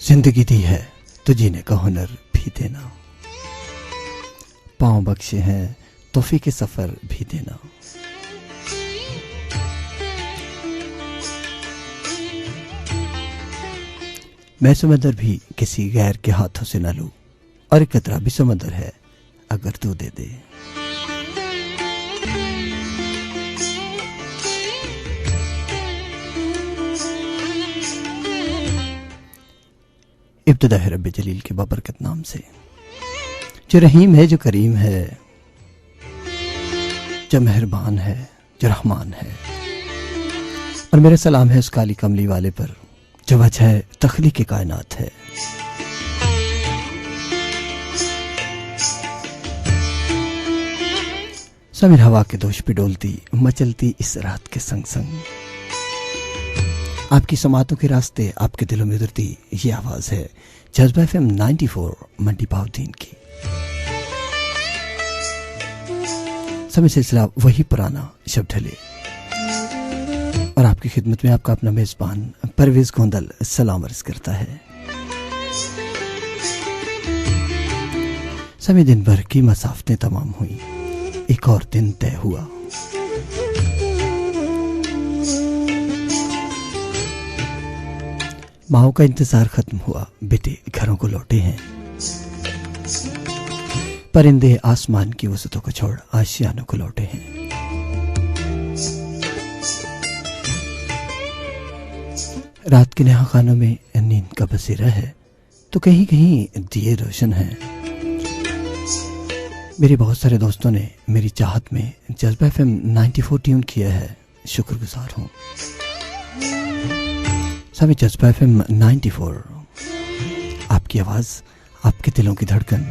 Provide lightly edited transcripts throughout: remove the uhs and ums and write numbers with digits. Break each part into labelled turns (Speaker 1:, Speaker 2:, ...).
Speaker 1: जिंदगी दी है तो जीने का हुनर भी देना, पाँव बख्शे हैं तोहफे के सफर भी देना। मैं समंदर भी किसी गैर के हाथों से न लूं, और एक कतरा भी समंदर है अगर तू दे दे। इब्तिदा है रब्बे जलील के बाबरकत नाम से, जो रहीम है, जो करीम है, जो मेहरबान है, जो रहमान है। और मेरा सलाम है उस काली कमली वाले पर जो वजह तख्लीक कायनात है। समीर हवा के दोष पे डोलती मचलती इस रात के संग संग, आपकी समातों के रास्ते आपके दिलों में उतरती ये आवाज है जज्बा FM 94 मंडी भावदीन की। समय सिलसिला वही पुराना शब्द ढले, और आपकी खिदमत में आपका अपना मेजबान परवेज गोंदल सलाम अर्ज करता है। समय दिन भर की मसाफतें तमाम हुई, एक और दिन तय हुआ। माओ का इंतजार खत्म हुआ, बेटे घरों को लौटे हैं। परिंदे आसमान की वसतों को छोड़ आशियानों को लौटे हैं। रात के नहा खानों में नींद का बसेरा है, तो कहीं कहीं दिए रोशन हैं। मेरे बहुत सारे दोस्तों ने मेरी चाहत में जज्बा FM 94 ट्यून किया है, शुक्रगुजार हूँ। सभी जज्बा FM 94, आपकी आवाज, आपके दिलों की धड़कन,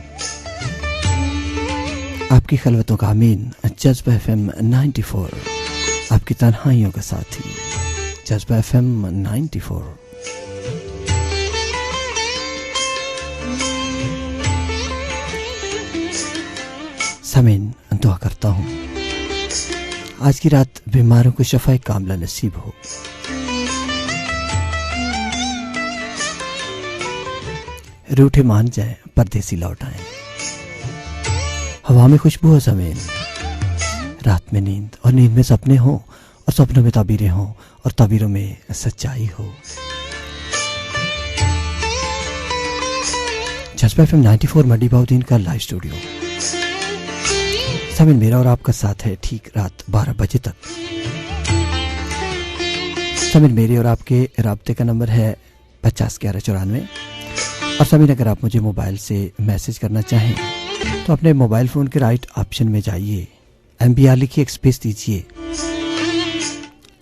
Speaker 1: आपकी खलवतों का आमीन। जज्बा FM 94, आपकी तन्हाइयों का साथी। जज्बा FM 94। समीन दुआ करता हूँ आज की रात बीमारों को शफाए कामला नसीब हो। रूठे मान जाए परदेसी लौट आए, हवा में खुशबू हो समीन, रात में नींद और नींद में सपने हो, और सपनों में ताबीरें हो, और ताबीरों में सच्चाई हो। जज्बा FM 94 मंडी भावदीन का लाइव स्टूडियो। समीन मेरा और आपका साथ है ठीक रात 12 बजे तक। समीन मेरे और आपके राब्ते का नंबर है 501194। और समीन अगर आप मुझे मोबाइल से मैसेज करना चाहें तो अपने मोबाइल फोन के राइट ऑप्शन में जाइए, MBR लिखिए, एक स्पेस दीजिए,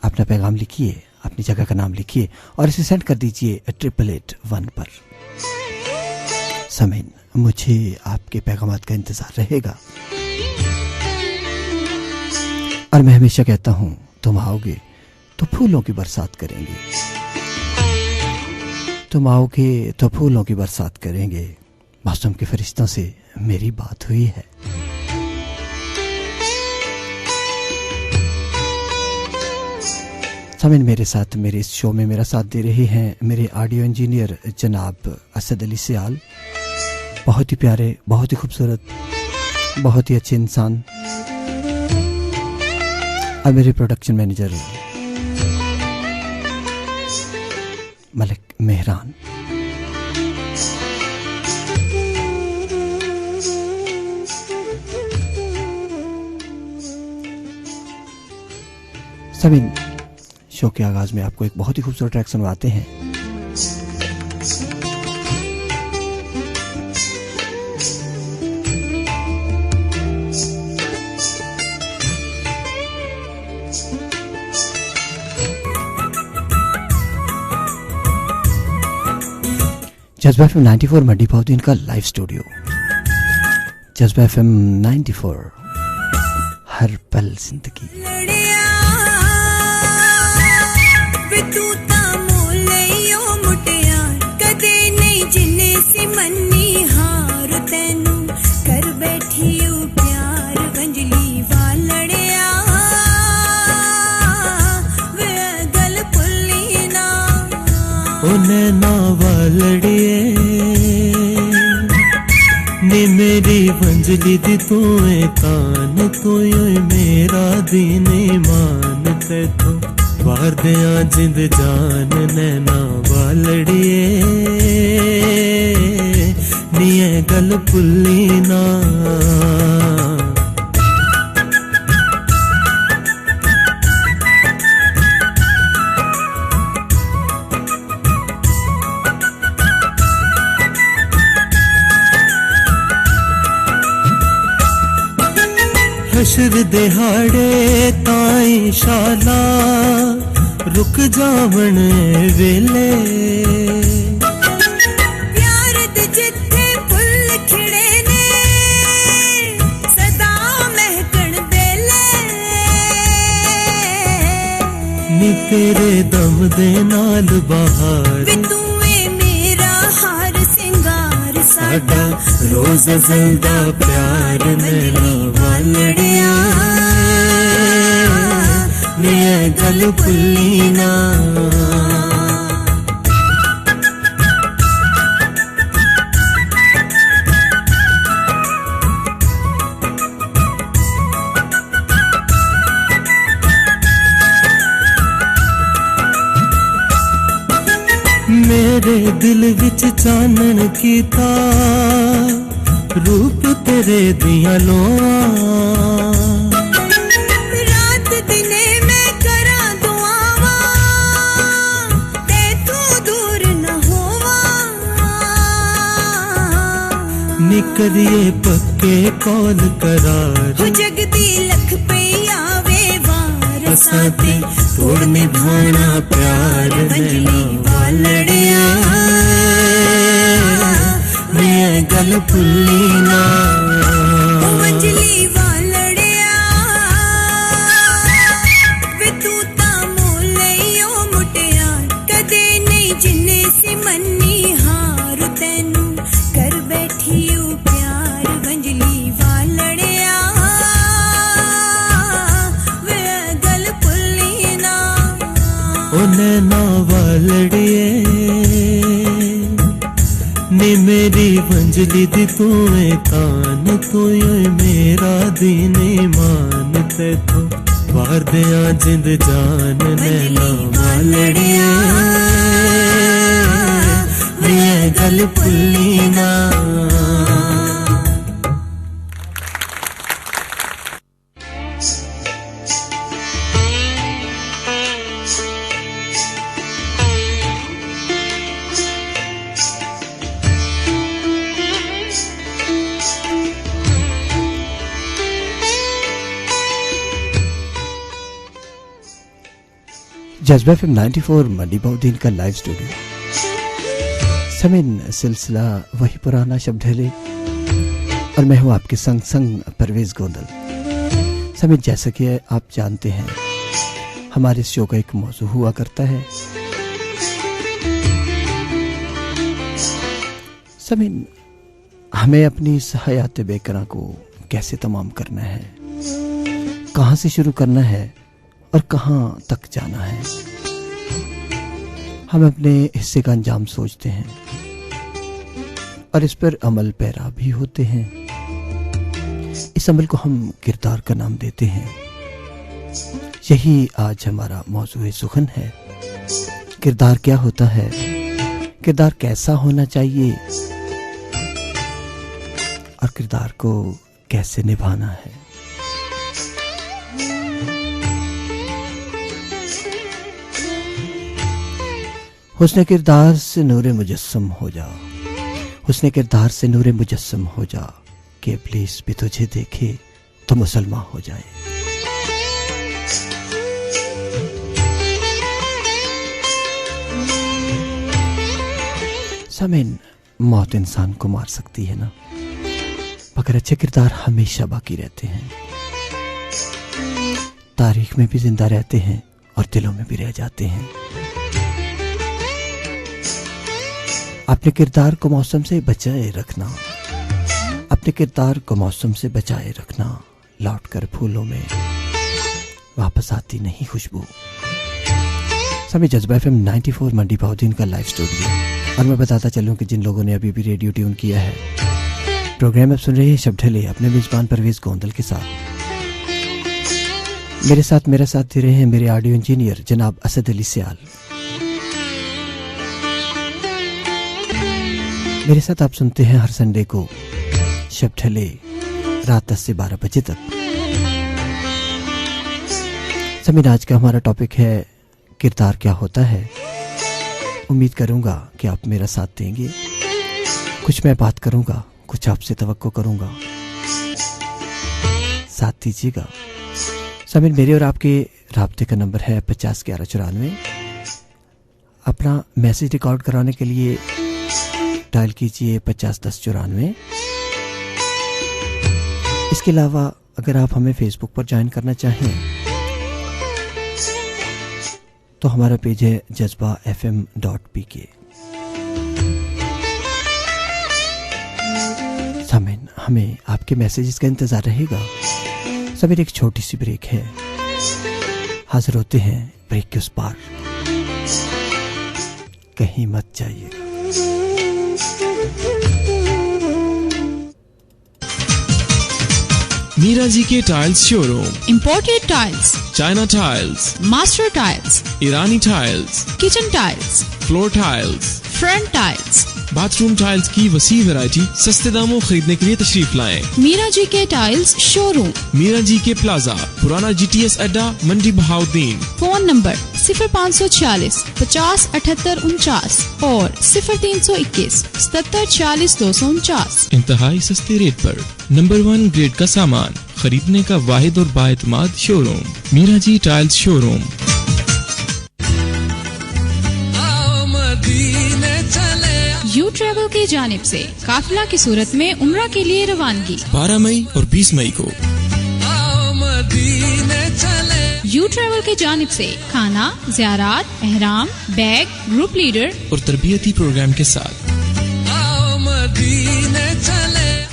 Speaker 1: अपना पैगाम लिखिए, अपनी जगह का नाम लिखिए और इसे सेंड कर दीजिए 8881 पर। समीन मुझे आपके पैगामात का इंतजार रहेगा। और मैं हमेशा कहता हूं, तुम आओगे तो फूलों की बरसात करेंगे, तुम आओगे तो फूलों की बरसात करेंगे। मौसम के फरिश्तों से मेरी बात हुई है। समीन मेरे साथ मेरे इस शो में मेरा साथ दे रहे हैं मेरे ऑडियो इंजीनियर जनाब असद अली सियाल, बहुत ही प्यारे, बहुत ही खूबसूरत, बहुत ही अच्छे इंसान। और मेरे production manager Malik Mehran. Sameen show के आगाज में आपको एक बहुत ही खूबसूरत ट्रैक सुनवाते हैं। जज्बा FM 94 मंडी भावदीन का लाइव स्टूडियो। जज्बा FM 94, हर पल जिंदगी।
Speaker 2: नैना वालड़िए नी मेरी वंजली दी तू कान तू मेरा दीन ईमान तैथों वार दिया जिंद जान नैना वालड़िए नी ए गल भुल्ली ना हशर दिहाड़े ताई शाला रुक जावण वेले
Speaker 3: प्यार दे जिथे फुल खिड़े ने सदा महकण बेले
Speaker 2: नी तेरे दम दे नाल बहार
Speaker 3: वे तू मेरा हार सिंगार साडा
Speaker 2: रोज जिंदा प्यार नैना वालड़िया नी ए गल भुल्ली ना मेरे दिल विच चानन कीता रूप तेरे दिया लोआ
Speaker 3: रात दिने मैं करा दुआवा ते तू दूर न होवा
Speaker 2: निकलिए पक्के कौल करार
Speaker 3: हो जगदी लख पे आवे वार
Speaker 2: साथे तोड़ निभाना प्यार नैना वालड़िया मैं गल भुल्ली ना
Speaker 3: मंजली वालड़िया वे तू ता मोलइयो मुटिया कदे नहीं जिन्ने सी मन्नी हार तैनू कर बैठी प्यार मंजली वालड़िया वे गल भुल्ली ना
Speaker 2: नैना वालड़िए नी मेरी वंजली दी तू कान तू मेरा दीन ईमान तैथों वार दिया जिंद जान नैना वालड़िए मैं गल भुल्ली ना
Speaker 1: जज्बा FM 94 मंडी बहुदीन का लाइव स्टूडियो समिन सिलसिला वही पुराना शब्द है और मैं हूं आपके संग संग परवेज गोंदल। समिन जैसा कि आप जानते हैं हमारे इस शो का एक मौजू हुआ करता है समिन हमें अपनी इस हयात बेकरां को कैसे तमाम करना है, कहां से शुरू करना है और कहां तक जाना है। हम अपने हिस्से का अंजाम सोचते हैं और इस पर अमल पैरा भी होते हैं। इस अमल को हम किरदार का नाम देते हैं। यही आज हमारा मौजूए सुखन है। किरदार क्या होता है, किरदार कैसा होना चाहिए और किरदार को कैसे निभाना है। हुस्न किरदार से नूरे मुजस्सम हो जा, हुस्न किरदार से नूरे मुजस्सम हो जा कि इब्लीस भी तुझे देखे तो मुसलमान हो जाए। समीन मौत इंसान को मार सकती है ना, मगर अच्छे किरदार हमेशा बाकी रहते हैं, तारीख में भी जिंदा रहते हैं और दिलों में भी रह जाते हैं। अपने किरदार को मौसम से बचाए रखना, अपने किरदार को मौसम से बचाए रखना, लौट कर फूलों में वापस आती नहीं खुशबू। समय जज्बा FM 94 मंडी बहुदीन का लाइव स्टूडियो। और मैं बताता चलूं कि जिन लोगों ने अभी भी रेडियो ट्यून किया है, प्रोग्राम आप सुन रहे हैं शब्द ढले अपने मेजबान परवेज गोंदल के साथ। मेरा साथ दे रहे हैं मेरे ऑडियो इंजीनियर जनाब असद अली सियाल। मेरे साथ आप सुनते हैं हर संडे को शब्द ढले रात 10 से 12 बजे तक। समय आज का हमारा टॉपिक है किरदार क्या होता है। उम्मीद करूंगा कि आप मेरा साथ देंगे। कुछ मैं बात करूंगा, कुछ आपसे तवक्को करूंगा, साथ दीजिएगा। समय मेरे और आपके राब्ते का नंबर है 501194। अपना मैसेज रिकॉर्ड कराने के लिए डायल कीजिए 501094। इसके अलावा अगर आप हमें फेसबुक पर ज्वाइन करना चाहें तो हमारा पेज है jazbafm.pk। सामीन, हमें आपके मैसेजेस का इंतजार रहेगा। सभी एक छोटी सी ब्रेक है, हाजिर होते हैं ब्रेक के उस पार। कहीं मत जाइएगा।
Speaker 4: मीरा जी के tiles showroom,
Speaker 5: imported tiles,
Speaker 4: China tiles,
Speaker 5: master tiles,
Speaker 4: ईरानी tiles,
Speaker 5: kitchen tiles,
Speaker 4: floor tiles,
Speaker 5: front tiles,
Speaker 4: bathroom tiles की वसी वैरायटी सस्ते दामों खरीदने के लिए तशरीफ लाएं।
Speaker 5: मीरा जी के टाइल्स शोरूम,
Speaker 4: मीरा जी के प्लाजा, पुराना GTS अड्डा, मंडी बहाउद्दीन।
Speaker 5: फोन नंबर 0546 50 78 49 और 0321 77 40 249।
Speaker 4: इंतहाई सस्ते रेट पर नंबर 1 ग्रेड का सामान खरीदने का वाहिद और बाएतमाद showroom Meera ji tiles showroom.
Speaker 5: You travel की जानिब से काफिला की सूरत में उम्रा के लिए रवानगी
Speaker 4: 12 मई और 20 मई को।
Speaker 5: यू ट्रेवल की जानिब से खाना, ज़ियारात, एहराम, बैग, ग्रुप लीडर
Speaker 4: और तरबियती प्रोग्राम के साथ।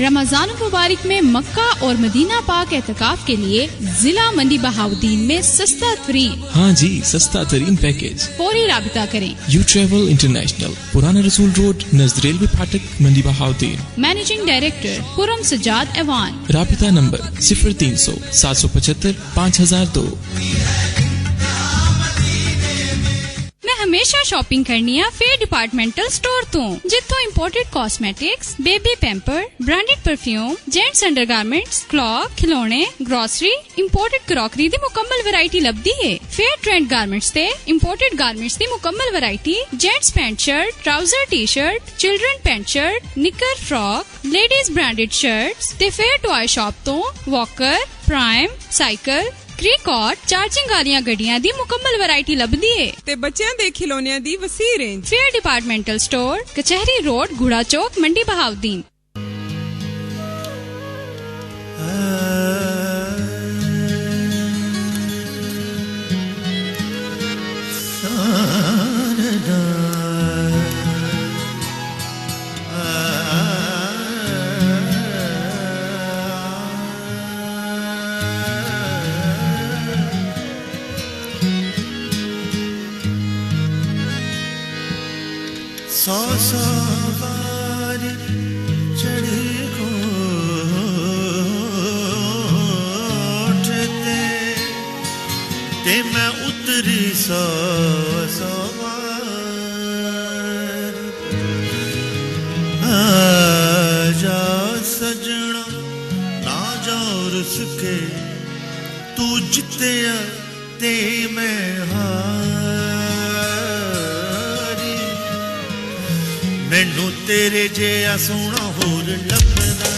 Speaker 5: रमजान मुबारक में मक्का और मदीना पाक एहतिकाफ के लिए जिला मंडी बहाउद्दीन में सस्ता तरीन,
Speaker 4: हाँ जी, सस्ता तरीन पैकेज।
Speaker 5: फौरी राबिता करें।
Speaker 4: यू ट्रेवल इंटरनेशनल, पुराना रसूल रोड, नज़द रेलवे फाटक, मंडी बहाउद्दीन।
Speaker 5: Managing director Khurram Sajjad Awan.
Speaker 4: राबिता नंबर 0300 775 5002।
Speaker 5: हमेशा शॉपिंग करनी है फेयर डिपार्टमेंटल स्टोर तो जिथों imported cosmetics, baby pamper, branded perfume, gents undergarments, cloth, खिलौने, ग्रोसरी, इंपोर्टेड क्रॉकरी दी मुकम्मल वैरायटी लभदी है। फेयर ट्रेंड गारमेंट्स ते इंपोर्टेड गारमेंट्स दी मुकम्मल variety, gents pant shirt, trouser T shirt, children pant shirt, knicker frock, ladies branded shirts ते fair toy shop तो वॉकर, प्राइम, साइकिल, क्रिकॉट, चार्जिंग वालियां गड्डियां दी मुकम्मल वैरायटी लभदी है
Speaker 6: ते बच्चों दे खिलौनियां दी वसी रेंज।
Speaker 5: फेयर डिपार्टमेंटल स्टोर, कचहरी रोड, घोड़ा चौक, मंडी बहाउद्दीन।
Speaker 2: सवार चढ़े कोठ ते मैं उतरी सवार। आजा सजना ना जा रुस के, तू जितया ते मैं मैनू तेरे जिहा सोहना होर लभदा,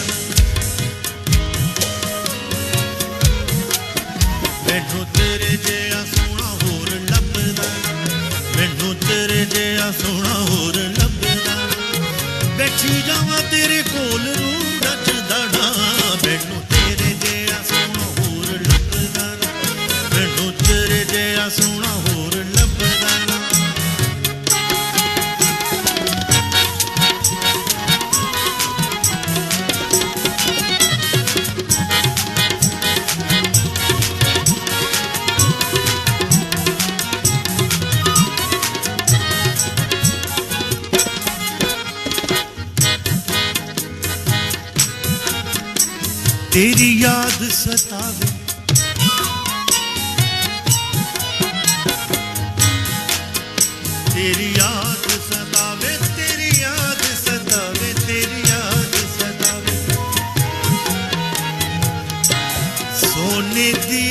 Speaker 2: मैनू तेरे जिहा सोहना होर लभदा, मैनू तेरे जिहा सोहना होर लभदा। बैठी जावां तेरे कोल रू नचदा ना, मैनू तेरे जिहा सोहना होर लभदा, मैनू तेरे जिहा सोहना होर लभदा ना। तेरी याद सतावे, तेरी याद सतावे, तेरी याद सतावे, तेरी याद सतावे। सोने दी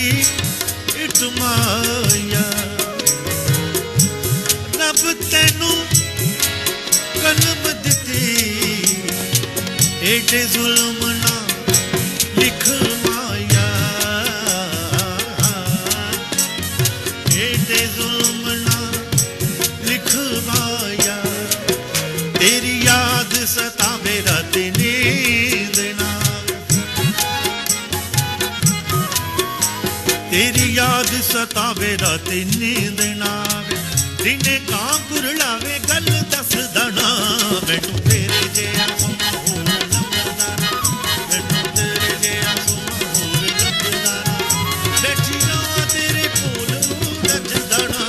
Speaker 2: इट माया रब तैनू कलम दिती, एडे जुल्म ना लिख माया, एडे जुल्म ना लिख माया। तेरी याद सतावे रात नींद ना, तेरी याद सतावे रात नींद ना, दिने कां कुरलावे गल दस दना, मैनू तेरे जिहा सोहना होर लभदा ना, मैनू तेरे जिहा सोहना होर लभदा ना, बैठी रहां तेरे कोल रजदा ना,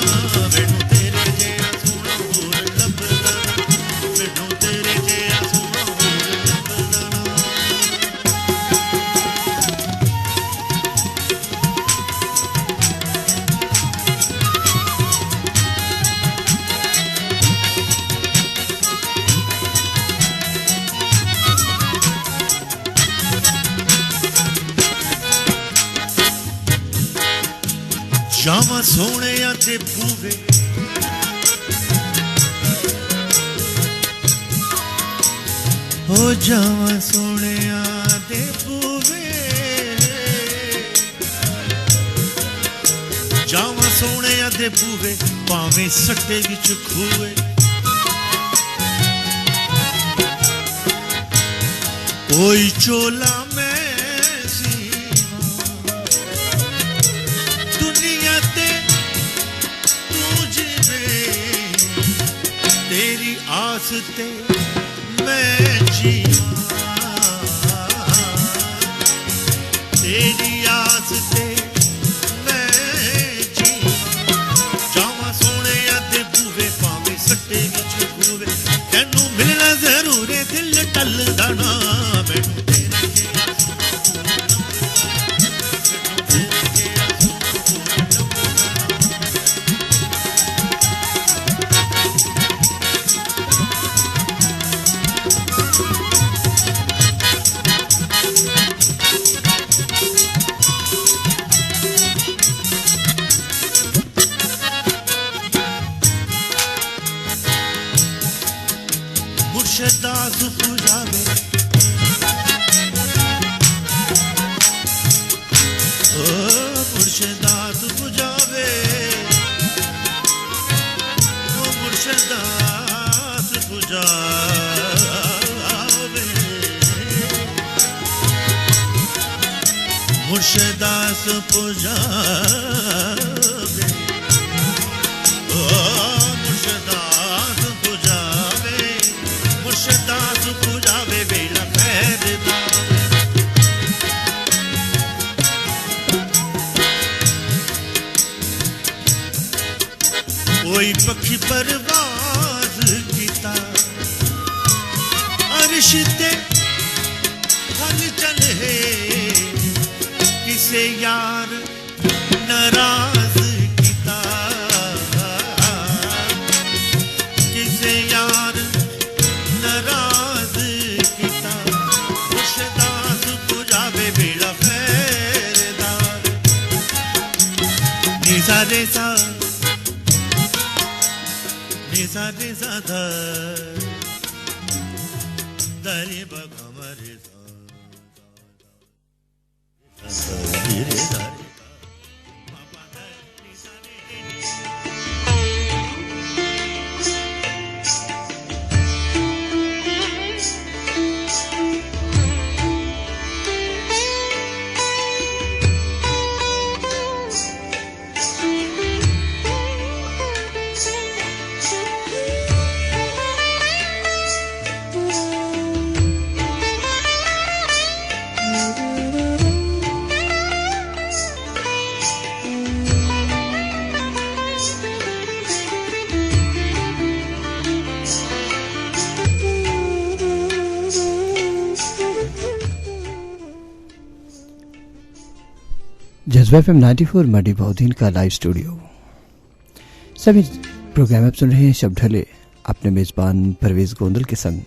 Speaker 2: मैनू तेरे जिहा सोहना होर लभदा ना, मैनू तेरे जिहा सोहना होर लभदा ना। जावा सोने ते बूवे, हो जावा सोने ते बूवे, जावा सोने ते बूवे, भावें सट्टे विच खूए, कोई चोला मैं सीवा, दुनिया ते तू जीवे, तेरी आस ते मैं जीवा, तेरी आस ते मैं जीवा। जावा सोने ते बूवे, भावें सट्टे विच खूवे, तैनू मिलना जरूर है, दिल टलदा ना, मैनू तेरे जिहा सोहना होर लभदा ना, मैनू तेरे जिहा सोहना होर लभदा मुर्शदा सुजावे, ओ मुर्शदा सुजावे, ओ मुर्शदा सुजावे, मुर्शदा सुजावे, ओ मुर्शदा सुजावे, मुर्शदा सुजावे वेला खैर दा। कोई पक्षी परवाज कीता, अर्श ते हल चले, किसे यार नाराज कीता, किसे यार नाराज कीता, मुर्शदा सुजावे वेला खैरदार। निसा रेसा निसा रेसा दरे बगमरे सा रे सा रे।
Speaker 1: जज्बा FM 94 मडी बहुदीन का लाइव स्टूडियो। सभी प्रोग्राम आप सुन रहे हैं शब्द ढले अपने मेजबान परवेज गोंदल के संग।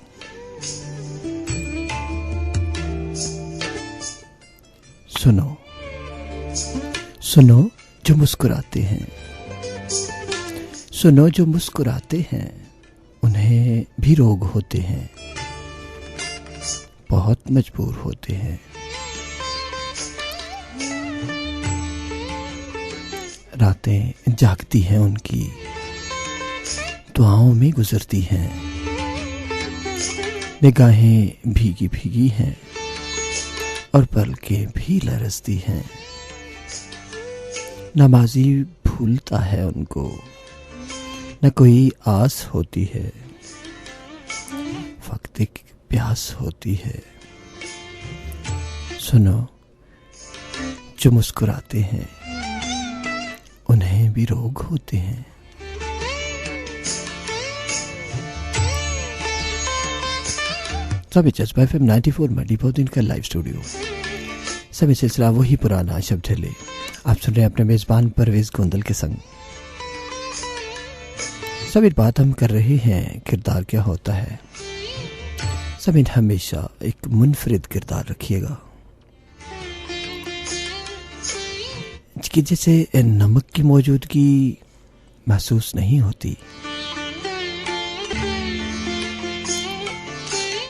Speaker 1: सुनो सुनो जो मुस्कुराते हैं, सुनो जो मुस्कुराते हैं, उन्हें भी रोग होते हैं, बहुत मजबूर होते हैं। रातें जागती हैं उनकी, दुआओं में गुजरती हैं, निगाहें भीगी भीगी हैं और पलकें भी लरसती हैं। नमाजी भूलता है उनको, न कोई आस होती है, फक्त एक प्यास होती है। सुनो जो मुस्कुराते हैं, उन्हें भी रोग होते हैं। सभी जज्बा FM 94 मडी बहुदीन का लाइव स्टूडियो। सभी सिलसिला वही पुराना शब्द ढले आप सुन रहे हैं अपने मेजबान परवेज गोंदल के संग। सभी बात हम कर रहे हैं किरदार क्या होता है। सभी हमेशा एक मुनफरिद किरदार रखिएगा कि जैसे नमक की मौजूदगी महसूस नहीं होती,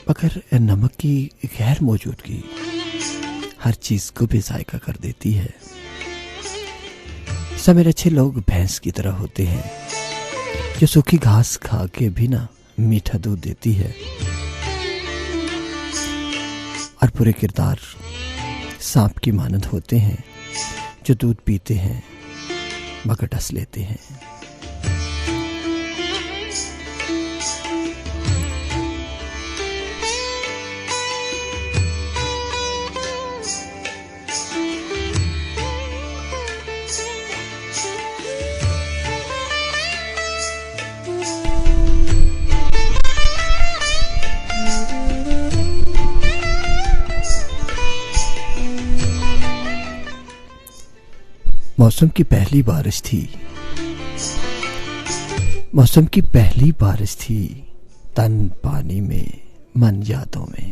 Speaker 1: मगर नमक की गैर मौजूदगी हर चीज को बेजायका कर देती है। सब मेरे अच्छे लोग भैंस की तरह होते हैं जो सूखी घास खा के भी ना मीठा दूध देती है, और पूरे किरदार सांप की मानद होते हैं जो दूध पीते हैं मगर डस लेते हैं। मौसम की पहली बारिश थी, मौसम की पहली बारिश थी, तन पानी में मन यादों में।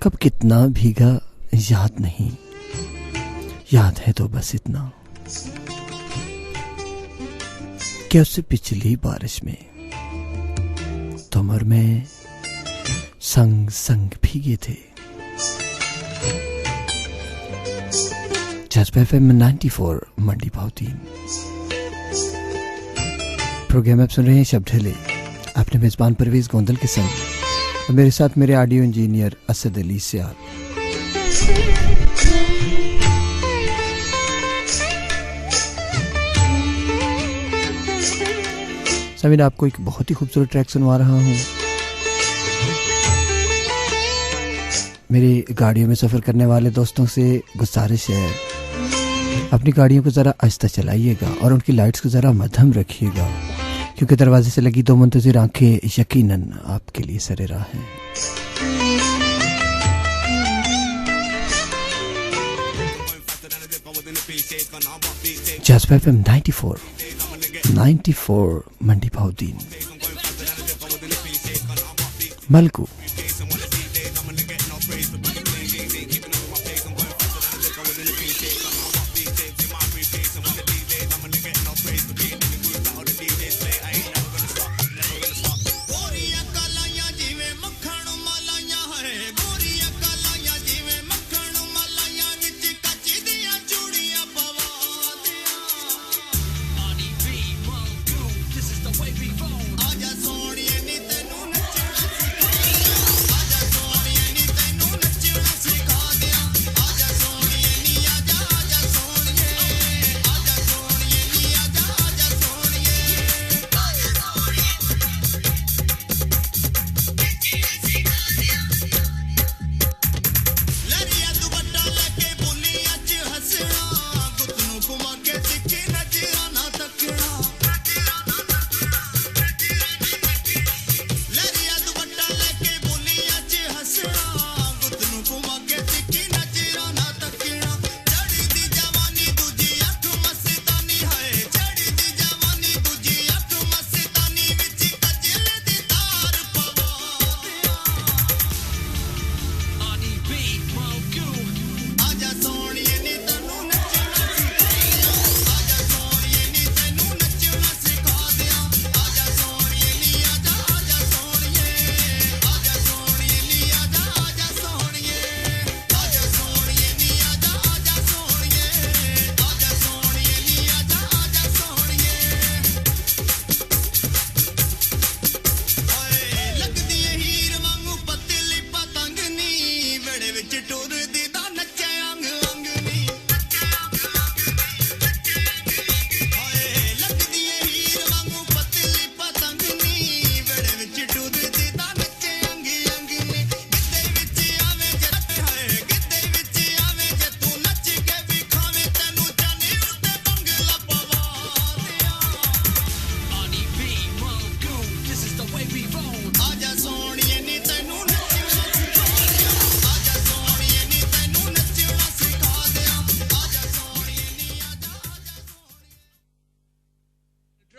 Speaker 1: कब कितना भीगा याद नहीं, याद है तो बस इतना कि उससे पिछली बारिश में तुम और मैं संग संग भीगे थे। जज्बा FM 94 मंडी बहुदीन प्रोग्राम आप सुन रहे हैं शब्द ढले अपने मेजबान परवेज गोंदल के संग, और मेरे साथ मेरे ऑडियो इंजीनियर असद अली सियाल। सभी आपको एक बहुत ही खूबसूरत ट्रैक सुनवा रहा हूं। मेरी गाड़ियों में सफर करने वाले दोस्तों से गुजारिश है, अपनी गाड़ियों को ज़रा आहिस्ता चलाइएगा और उनकी लाइट्स को ज़रा मध्यम रखिएगा, क्योंकि दरवाजे से लगी दो मुंतज़िर आंखें यकीनन आपके लिए सरे राह हैं। जज्बा FM 94 मंडी बहुदीन मलकू।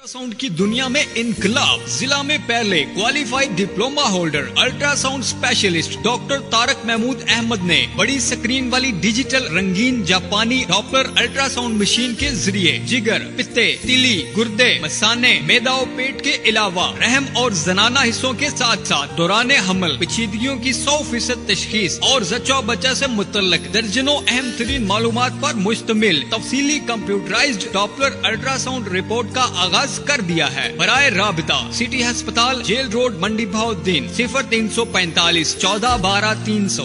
Speaker 7: अल्ट्रासाउंड की दुनिया में इनकलाब। जिला में पहले qualified diploma holder ultrasound specialist doctor Tariq Mahmood Ahmed ने बड़ी स्क्रीन वाली डिजिटल रंगीन जापानी डॉपलर अल्ट्रासाउंड मशीन के जरिए जिगर, पित्ते, तिली, गुर्दे, मसाने, मैदा और पेट के अलावा रहम और जनाना हिस्सों के साथ साथ दौरान हमल पेचीदगियों की 100% तशखीस और जच्चा बच्चा से मुतल्लक दर्जनों अहम तरीन मालूमात पर मुश्तमिल तफसीली कंप्यूटराइज्ड डॉपलर अल्ट्रासाउंड रिपोर्ट का आगाज कर दिया है। बराए राबिता सिटी अस्पताल, jail road, Mandi Bahauddin, 0345 14 12 300।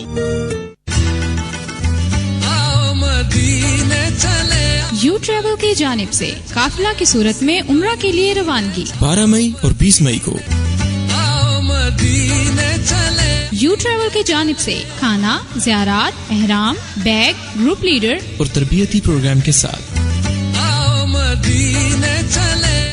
Speaker 5: U travel की जानिब से काफिला की सूरत में उम्रा के लिए रवानगी
Speaker 4: 12 मई और 20 मई को।
Speaker 5: यू ट्रेवल की जानिब से खाना, ज़ियारात, एहराम, बैग, ग्रुप लीडर
Speaker 4: और तरबियती प्रोग्राम के साथ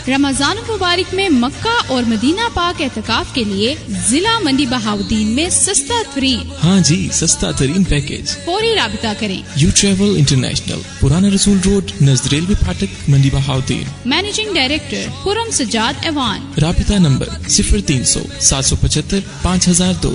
Speaker 5: रमजान मुबारक में मक्का और मदीना पाक एहतिकाफ के लिए जिला मंडी बहाउद्दीन में सस्ता तरीन।
Speaker 4: हाँ जी, सस्ता तरीन पैकेज।
Speaker 5: फौरी राबिता करें।
Speaker 4: यू ट्रेवल इंटरनेशनल, पुराना रसूल रोड, नज़द रेलवे फाटक, मंडी बहाउद्दीन।
Speaker 5: Managing director Khurram Sajjad Awan.
Speaker 4: राबिता नंबर 0300 775 5002।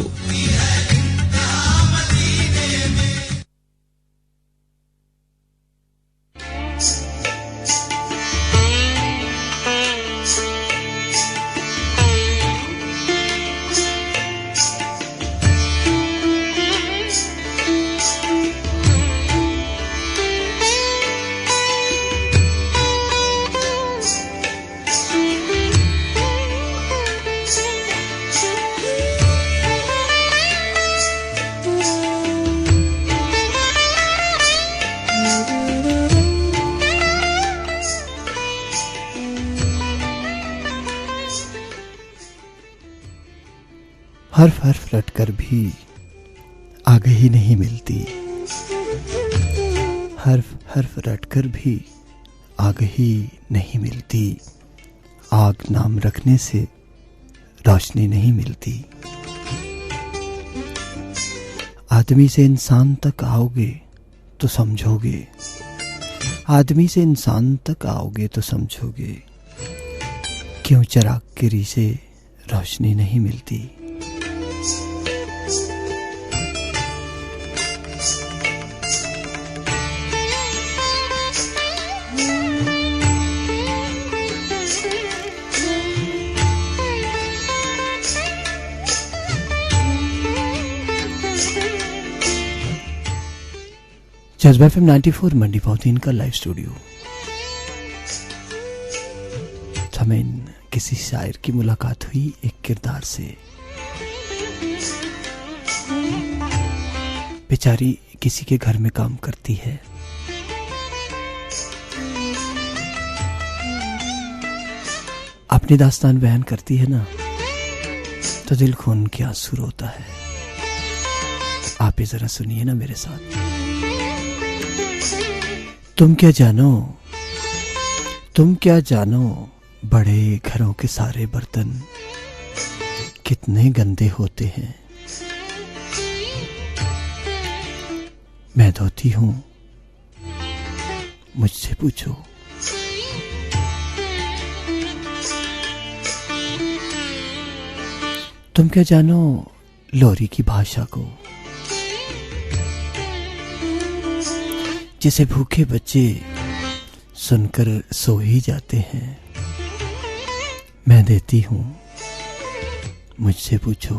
Speaker 1: हर्फ हर्फ रटकर भी आगे ही नहीं मिलती, हर्फ हर्फ रटकर भी आगे ही नहीं मिलती, आग नाम रखने से रोशनी नहीं मिलती। आदमी से इंसान तक आओगे तो समझोगे, आदमी से इंसान तक आओगे तो समझोगे, क्यों चिराग की री से रोशनी नहीं मिलती। जज्बा FM 94 मंडी बहाउद्दीन का लाइव स्टूडियो। हमें किसी शायर की मुलाकात हुई एक किरदार से। बेचारी किसी के घर में काम करती है, अपनी दास्तान बयान करती है ना, तो दिल खून के आंसू रोता है। आप ही जरा सुनिए ना मेरे साथ। तुम क्या जानो, तुम क्या जानो, बड़े घरों के सारे बर्तन कितने गंदे होते हैं। मैं धोती हूं, मुझसे पूछो। तुम क्या जानो लोरी की भाषा को, जिसे भूखे बच्चे सुनकर सो ही जाते हैं। मैं देती हूं, मुझसे पूछो।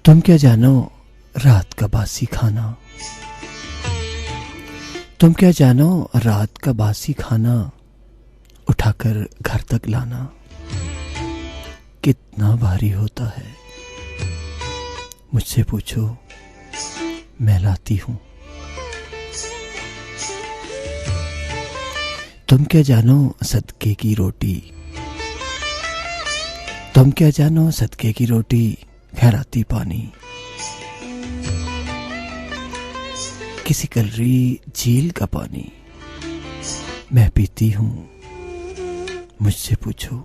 Speaker 1: तुम क्या जानो रात का बासी खाना, तुम क्या जानो रात का बासी खाना उठाकर घर तक लाना कितना भारी होता है। मुझसे पूछो, मैं लाती हूं। तुम क्या जानो सदके की रोटी, तुम क्या जानो सदके की रोटी खैराती पानी, किसी कलरी झील का पानी मैं पीती हूं। मुझसे पूछो।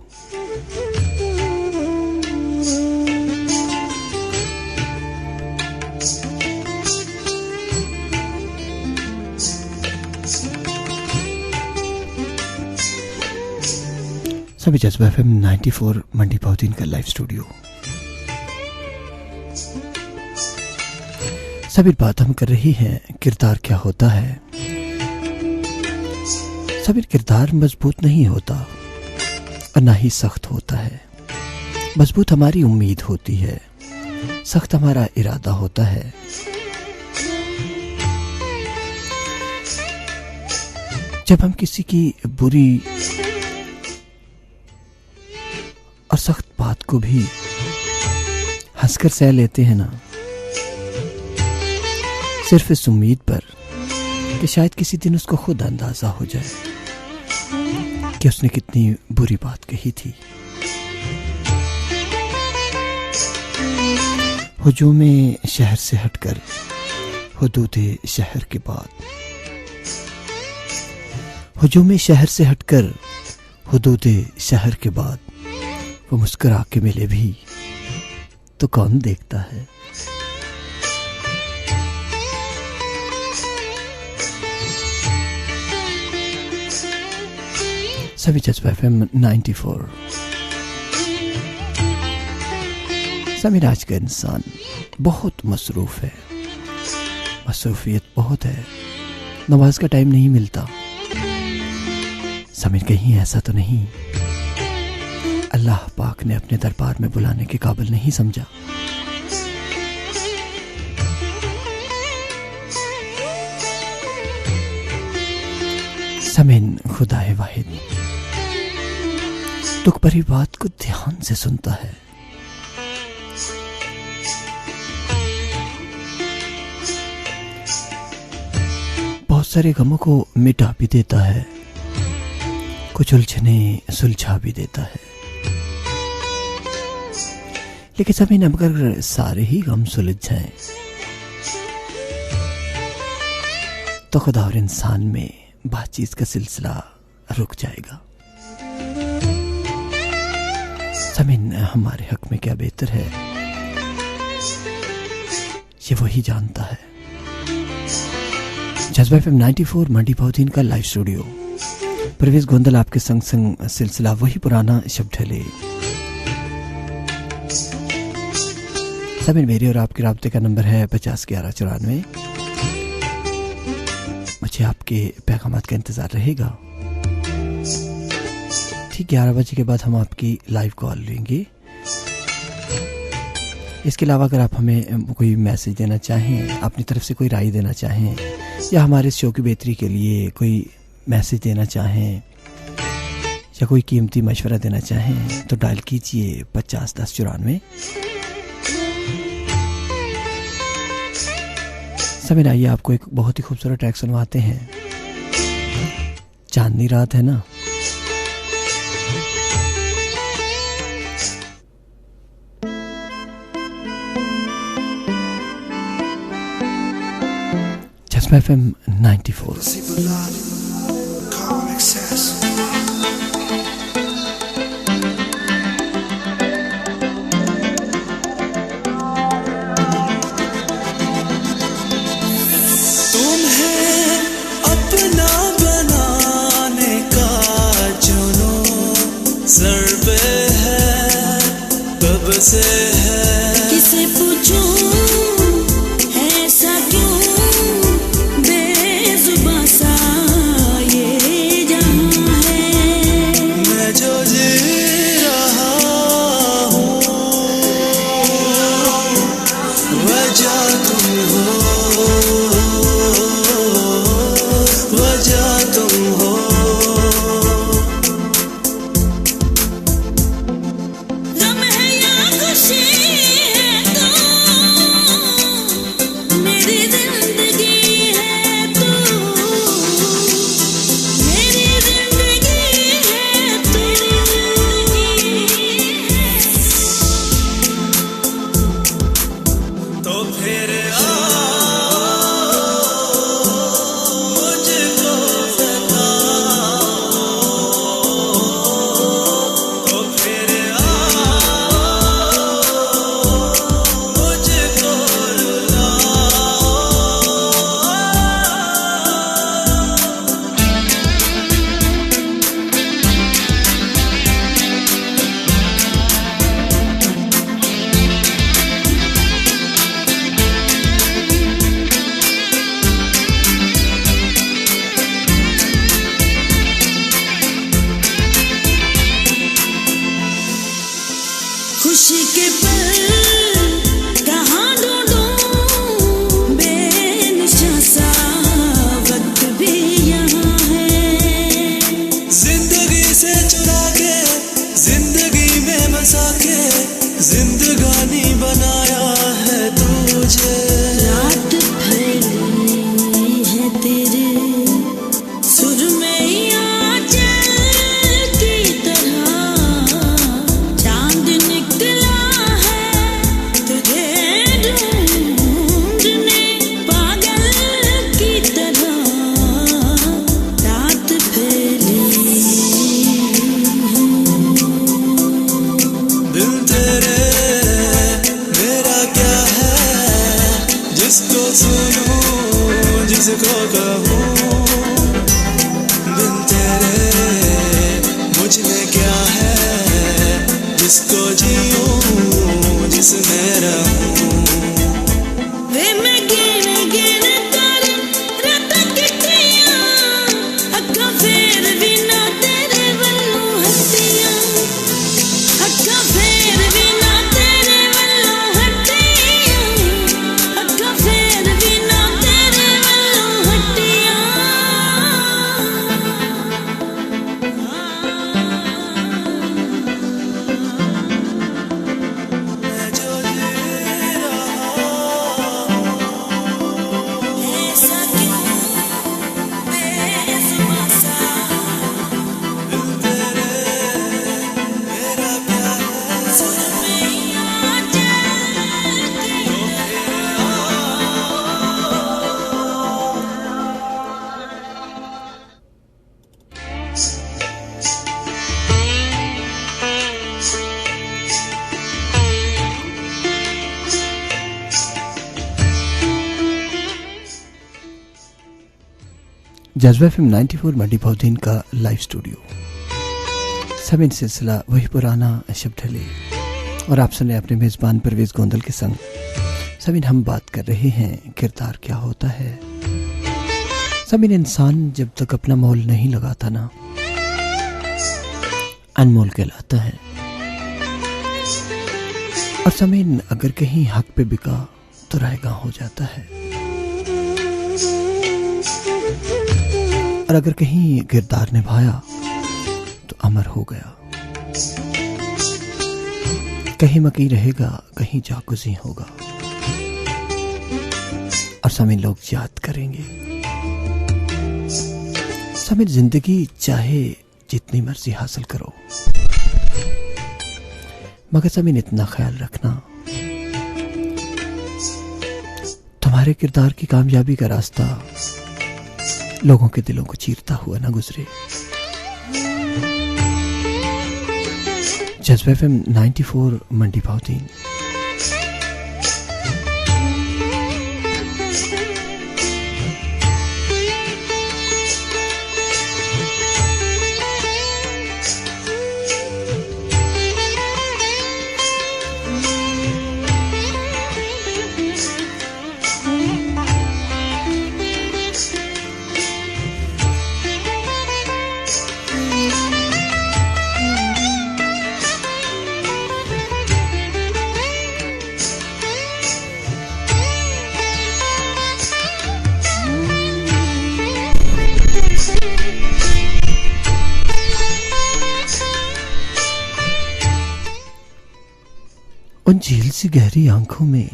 Speaker 1: सभी जज्बा FM 94 मंडी पाउदीन का लाइव स्टूडियो। सभी बात हम कर रही हैं किरदार क्या होता है। सभी किरदार मजबूत नहीं होता और ना ही सख्त होता है। मजबूत हमारी उम्मीद होती है, सख्त हमारा इरादा होता है। जब हम किसी की बुरी और सख्त बात को भी हंसकर सह लेते हैं ना, सिर्फ इस उम्मीद पर कि शायद किसी दिन उसको खुद अंदाजा हो जाए कि उसने कितनी बुरी बात कही थी। हुजूम शहर से हटकर हुदूद शहर के बाद, हुजूम शहर से हटकर हुदूद शहर के बाद वो मुस्कुरा के मिले भी तो कौन देखता है। सभी जज्बा FM 94। समीर आज का इंसान बहुत मसरूफ है, मसरूफियत बहुत है, नमाज का टाइम नहीं मिलता। समीर कहीं ऐसा तो नहीं अल्लाह पाक ने अपने दरबार में बुलाने के काबिल नहीं समझा। समीन खुदाए वाहिद दुख भरी बात को ध्यान से सुनता है। बहुत सारे गमों को मिटा भी देता है, कुछ उलझने सुलझा भी देता है। लेकिन समीन अगर सारे ही गम सुलझ जाएं तो खुदा और इंसान में बातचीत का सिलसिला रुक जाएगा। समीन हमारे हक में क्या बेहतर है ये वही जानता है। जज्बा FM 94 मंडी पाउदीन का लाइव स्टूडियो। परवेज गोंदल आपके संग संग सिलसिला वही पुराना शब्द ढले। समीर मेरे और आपके राब्ते का नंबर है 501194। मुझे आपके पैगामात का इंतजार रहेगा। ठीक 11 बजे के बाद हम आपकी लाइव कॉल लेंगे। इसके अलावा अगर आप हमें कोई मैसेज देना चाहें, अपनी तरफ से कोई राय देना चाहें या हमारे शो की बेहतरी के लिए कोई मैसेज देना चाहें या कोई कीमती मशवरा देना चाहें तो डायल कीजिए 501094। समय आइए आपको एक बहुत ही खूबसूरत ट्रैक सुनवाते हैं। चांदनी रात है ना, जज्बा FM 94।
Speaker 8: से है किसे पूछूं ऐसा क्यों बेजुबां सा ये जहां है। मैं जो जी रहा हूँ वजह तुम हो, वजह तुम हो। She किसको कहूँ बिन तेरे मुझ में क्या है जिसको जीऊँ जिसमें रहूँ
Speaker 3: वे मैं गिन गिन कर रात किटियां अक्खां फेर भी ना तेरे वल्लों हट्टियां अक्खां फेर भी ना तेरे वल्लों हट्टियां अक्खां फेर भी ना तेरे वल्लों हट्टियां
Speaker 8: मैं जो जी रहा
Speaker 3: ऐसा क्यों बेसुमासा
Speaker 8: बिन तेरे मेरा प्यार है
Speaker 3: सुर में आ चलती
Speaker 1: जज्बा एफएम 94 मंडी बहुदीन का लाइव स्टूडियो सभी सिलसिला वही पुराना शब्द ढले और आप सुने अपने मेजबान परवेज गोंदल के संग सभी हम बात कर रहे हैं किरदार क्या होता है। सभी इंसान जब तक अपना मोल नहीं लगाता ना अनमोल कहलाता है और समीन अगर कहीं हक पे बिका तो रायगा हो जाता है और अगर कहीं किरदार निभाया तो अमर हो गया। कहीं मकी रहेगा कहीं जागुज़ी होगा और समय लोग याद करेंगे। समय जिंदगी चाहे जितनी मर्जी हासिल करो मगर समय इतना ख्याल रखना तुम्हारे किरदार की कामयाबी का रास्ता लोगों के दिलों को चीरता हुआ ना गुजरे। जज्बा एफएम 94 मंडी बहुदीन। उन झील सी गहरी आंखों में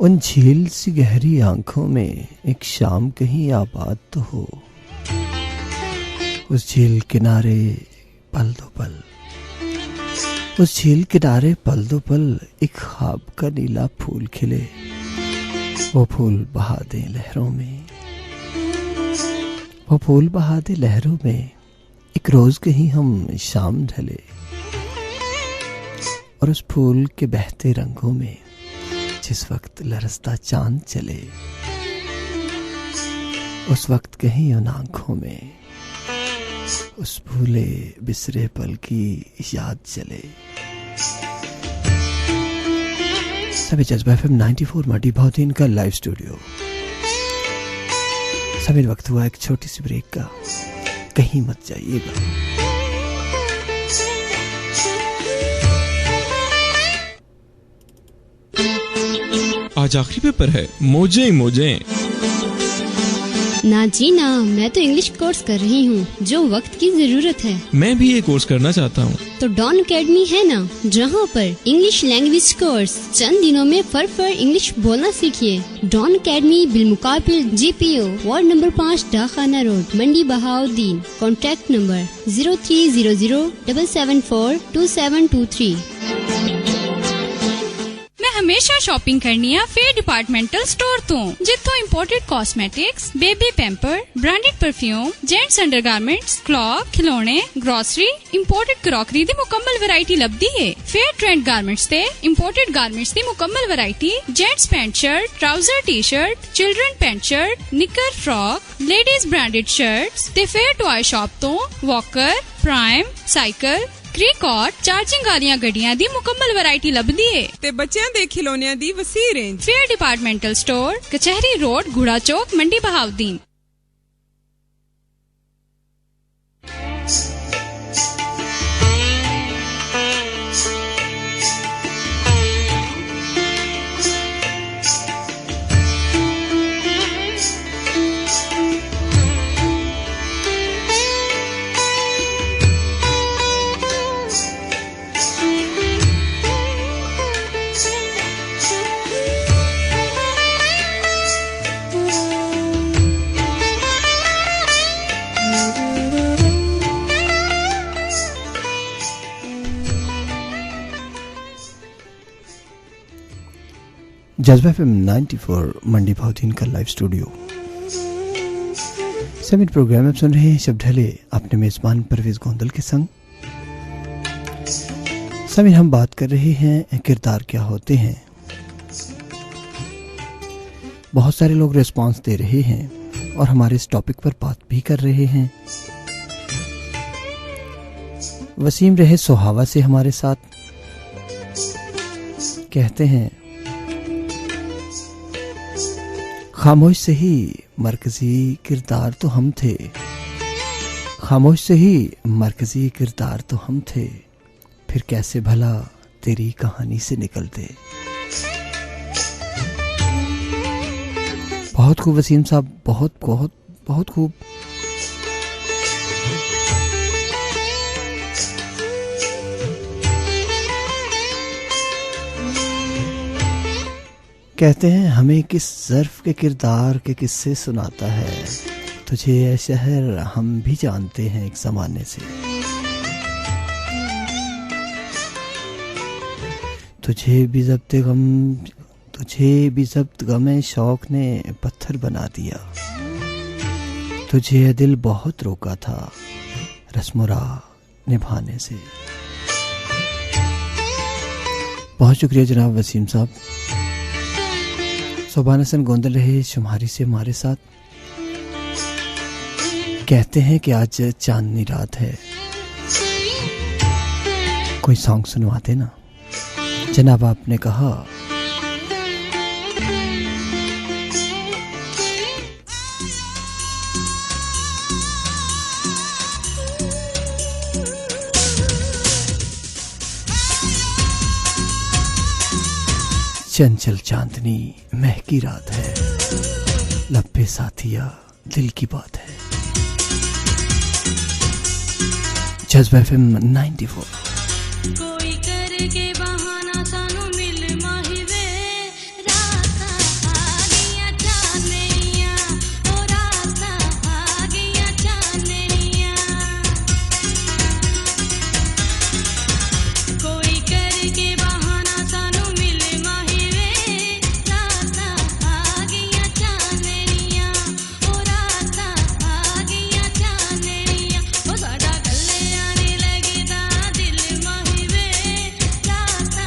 Speaker 1: उन झील सी गहरी आंखों में एक शाम कहीं आबाद तो हो। उस झील किनारे पल दो पल उस झील किनारे पल दो पल एक ख्वाब का नीला फूल खिले। वो फूल बहा दे लहरों में वो फूल बहा दे लहरों में एक रोज कहीं हम शाम ढले और उस फूल के बहते रंगों में जिस वक्त लरसता चांद चले उस वक्त कहीं उन आंखों में उस भूले बिसरे पल की याद चले। सभी जज्बा एफएम 94 मंडी बहुदीन का लाइव स्टूडियो। सभी वक्त हुआ एक छोटी सी ब्रेक का, कहीं मत जाइएगा।
Speaker 4: आज आखिरी पेपर है, मौजें ही मौजें।
Speaker 9: ना जी ना, मैं तो इंग्लिश कोर्स कर रही हूँ जो वक्त की जरूरत है।
Speaker 4: मैं भी ये कोर्स करना चाहता हूँ।
Speaker 9: तो डॉन अकेडमी है ना, जहाँ पर इंग्लिश लैंग्वेज कोर्स चंद दिनों में फर इंग्लिश बोलना सीखिए। डॉन अकेडमी बिलमुकाबिल GPO वार्ड नंबर 5 डाखाना road Mandi Bahauddin. Contact number 0300 774 2723।
Speaker 5: हमेशा शॉपिंग करनी है फेयर डिपार्टमेंटल स्टोर तो जिथों imported cosmetics baby pamper branded perfume gents undergarments cloth खिलौने ग्रोसरी इंपोर्टेड क्रॉकरी दी मुकम्मल वैरायटी लभदी है। फेयर ट्रेंड गारमेंट्स ते इंपोर्टेड गारमेंट्स दी मुकम्मल variety gents pant shirt trouser T shirt children pant shirt knicker frock ladies branded shirts ते fair toy shop तो वॉकर प्राइम साइकिल क्रिकॉट चार्जिंग वालियां गड्डियां दी मुकम्मल वैरायटी लभदी है
Speaker 6: ते बच्चों दे खिलौनियां दी वसी रेंज।
Speaker 5: फेयर डिपार्टमेंटल स्टोर कचहरी रोड घोड़ा चौक मंडी बहाउद्दीन।
Speaker 1: जज्बा FM 94 मंडी भाउद्दीन का लाइव स्टूडियो समिट प्रोग्राम आप सुन रहे हैं शब्द ढले अपने मेजबान परवेज गोंदल के संग। समिट हम बात कर रहे हैं किरदार क्या होते हैं। बहुत सारे लोग रिस्पांस दे रहे हैं और हमारे इस टॉपिक पर बात भी कर रहे हैं। वसीम रहे सोहावा से हमारे साथ कहते हैं खामोश से ही मरकजी किरदार तो हम थे, खामोश से ही मरकजी किरदार तो हम थे, फिर कैसे भला तेरी कहानी से निकलते। बहुत खूब वसीम साहब, बहुत बहुत बहुत खूब। कहते हैं हमें किस ज़र्फ के किरदार के किस्से सुनाता है, तुझे ये शहर हम भी जानते हैं एक ज़माने से। तुझे भी ज़ब्त गमे शौक ने पत्थर बना दिया, तुझे ये दिल बहुत रोका था रस्म राह निभाने से। बहुत शुक्रिया जनाब वसीम साहब। सुभान हसन गोंदल रहे शुमारी से हमारे साथ कहते हैं कि आज चांदनी रात है, कोई सॉन्ग सुनवा देना। जनाब आपने कहा चंचल चांदनी महकी रात है, लब पे साथिया दिल की बात है। जज्बा FM 94।
Speaker 3: कोई करके बहाना सानू मिल माहिवे राता आ गया चांदनिया ओ राता आ गया चांदनिया। कोई करके बहाना सानू मिल माहिवे राता आ गया चांदनिया ओ राता आ गया चांदनिया। ओ साडा गल्ले आने लगदा दिल माहिवे राता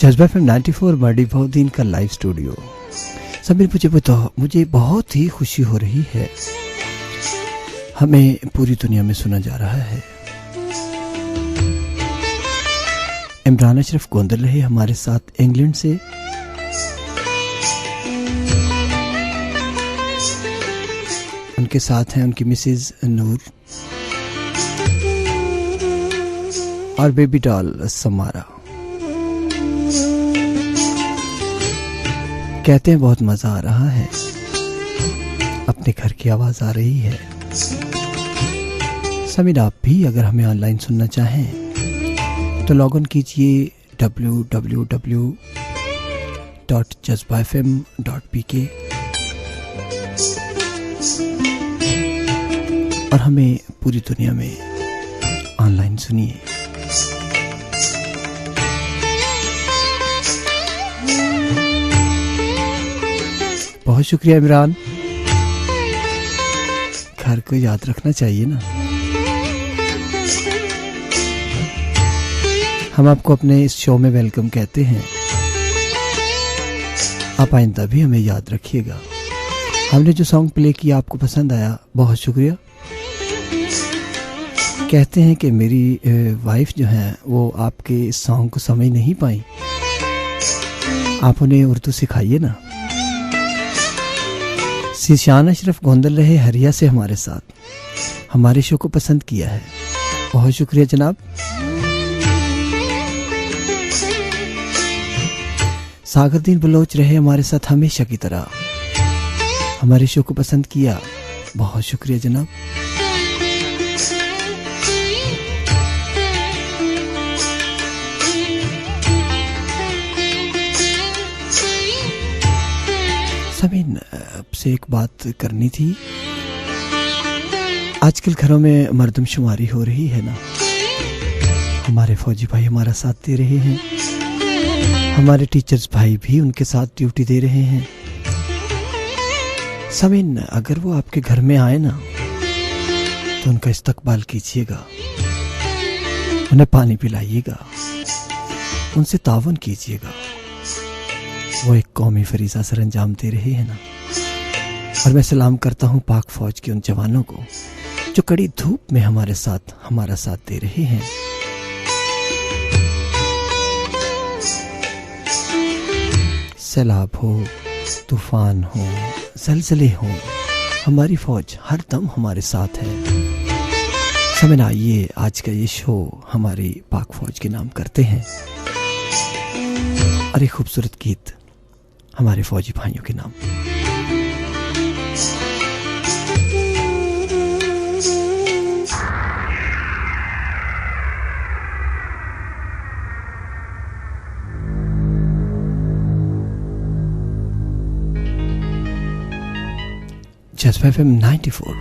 Speaker 1: जज्बा FM 94 बड़ी बहुत दिन का लाइव स्टूडियो। समीर, मुझे बहुत ही खुशी हो रही है, हमें पूरी दुनिया में सुना जा रहा है। इमरान अशरफ गोंदल रहे हमारे साथ इंग्लैंड से। उनके साथ हैं उनकी मिसेज नूर और बेबी डॉल समारा। कहते हैं बहुत मजा आ रहा है, अपने घर की आवाज आ रही है। समीर, आप भी अगर हमें ऑनलाइन सुनना चाहें तो लॉग इन कीजिए www.jazbafm.pk और हमें पूरी दुनिया में ऑनलाइन सुनिए। बहुत शुक्रिया इमरान, घर को याद रखना चाहिए ना। हम आपको अपने इस शो में वेलकम कहते हैं, आप आइंदा भी हमें याद रखिएगा। हमने जो सॉन्ग प्ले किया आपको पसंद आया, बहुत शुक्रिया। कहते हैं कि मेरी वाइफ जो है वो आपके इस सॉन्ग को समझ नहीं पाई, आप उन्हें उर्दू सिखाइए ना। शीशान अशरफ गोंदल रहे हरिया से हमारे साथ, हमारे शो को पसंद किया है, बहुत शुक्रिया जनाब। सागरदीन बलोच रहे हमारे साथ हमेशा की तरह, हमारे शो को पसंद किया, बहुत शुक्रिया जनाब। समीन, आपसे एक बात करनी थी। आजकल घरों में मर्दमशुमारी हो रही है ना, हमारे फौजी भाई हमारा साथ दे रहे हैं, हमारे टीचर्स भाई भी उनके साथ ड्यूटी दे रहे हैं। समीन, अगर वो आपके घर में आए ना तो उनका इस्तकबाल कीजिएगा, उन्हें पानी पिलाइएगा, उनसे तावन कीजिएगा। वो एक कौमी फरीज़ा सर अंजाम दे रहे हैं ना। और मैं सलाम करता हूँ पाक फौज के उन जवानों को जो कड़ी धूप में हमारे साथ हमारा साथ दे रहे हैं। सैलाब हो, तूफान हो, ज़लज़ले हो, हमारी फौज हर दम हमारे साथ है। समझ आइए, आज का ये शो हमारी पाक फौज के नाम करते हैं और एक खूबसूरत गीत हमारे फौजी भाइयों के नाम। जज्बा FM 94,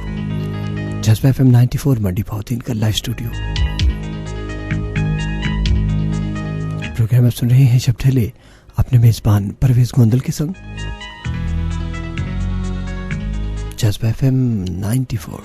Speaker 1: जज्बा FM 94 मंडी भावतीन का लाइव स्टूडियो। प्रोग्राम आप सुन रहे हैं जब ढले अपने मेजबान परवेज गोंदल के संग। जज्बा FM 94।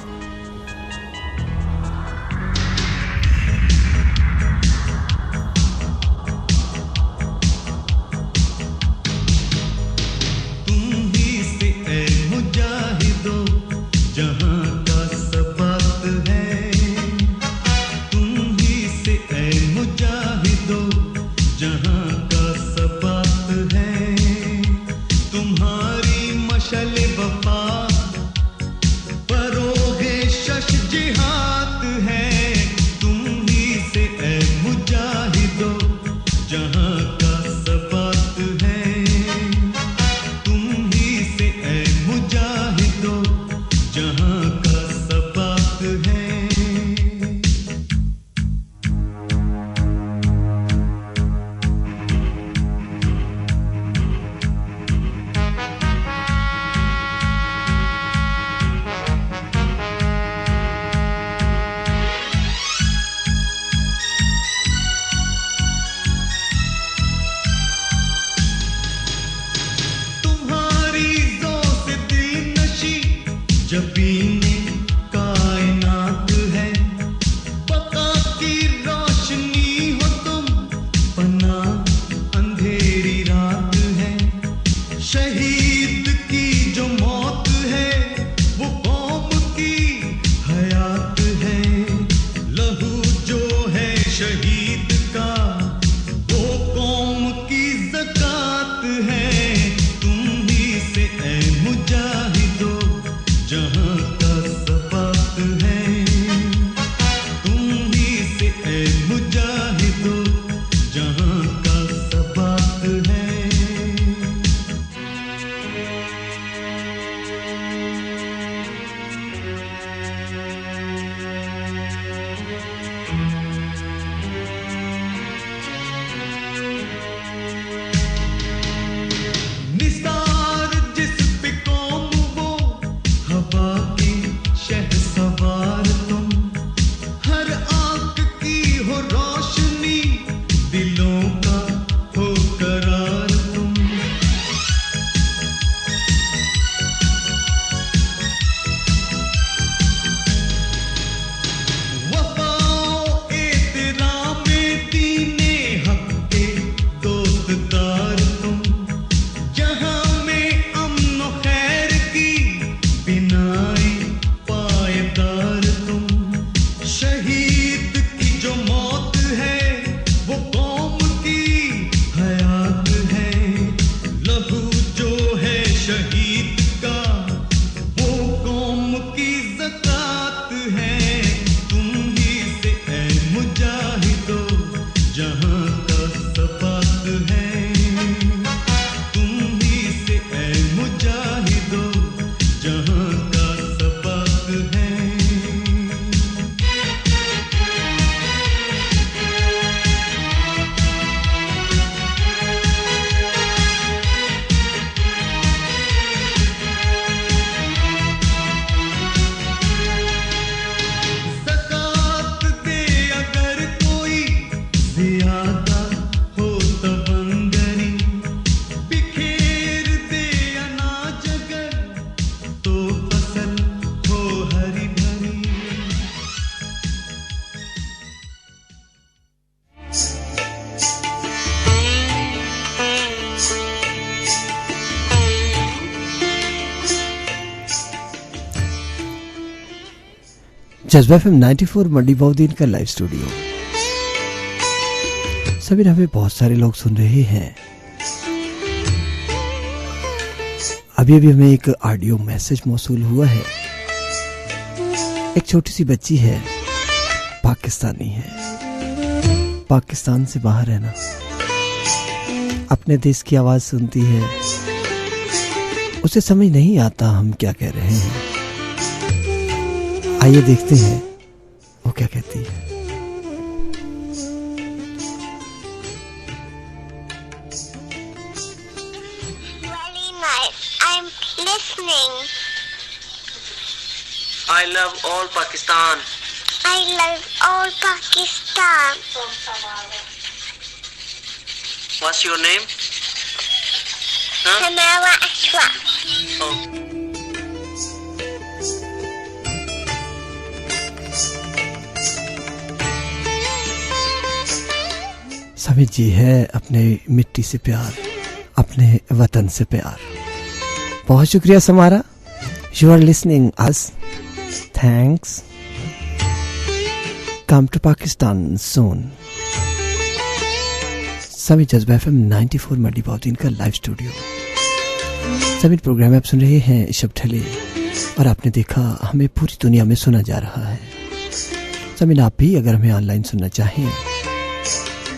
Speaker 8: तुम्हारी मशल वफा परोगे
Speaker 1: जज्बा FM 94 मंडी बहुदीन का लाइव स्टूडियो। सभी हमें बहुत सारे लोग सुन रहे हैं। अभी अभी हमें एक ऑडियो मैसेज मौसूल हुआ है। एक छोटी सी बच्ची है, पाकिस्तानी है, पाकिस्तान से बाहर है ना, अपने देश की आवाज सुनती है, उसे समझ नहीं आता हम क्या कह रहे हैं। आइए देखते हैं वो क्या कहती है।
Speaker 10: Very nice. I'm listening.
Speaker 11: I love all Pakistan.
Speaker 10: I love all Pakistan.
Speaker 11: What's your name?
Speaker 10: Samara Ashwa.
Speaker 11: Oh.
Speaker 1: सभी जी है अपने मिट्टी से प्यार, अपने वतन से प्यार। बहुत शुक्रिया Samara, you are listening us, thanks. Come to Pakistan soon. सभी जज्बा FM 94 मंडी बहुदीन का लाइव स्टूडियो। सभी प्रोग्राम आप सुन रहे हैं शब ढले, और आपने देखा हमें पूरी दुनिया में सुना जा रहा है। सभी आप भी अगर हमें ऑनलाइन सुनना चाहें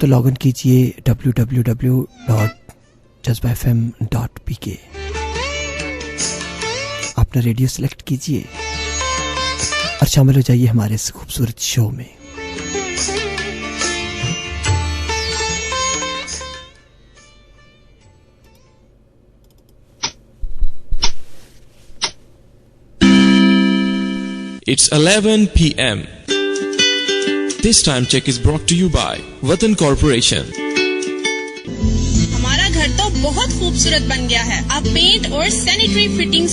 Speaker 1: तो लॉग इन कीजिए www.jazbafm.pk। अपना रेडियो सिलेक्ट कीजिए और शामिल हो जाइए हमारे इस खूबसूरत शो में।
Speaker 4: It's 11 p.m. This time check is brought to you by Vatan Corporation.
Speaker 12: हमारा घर तो बहुत खूबसूरत बन गया है। अब पेंट और सैनिटरी फिटिंग्स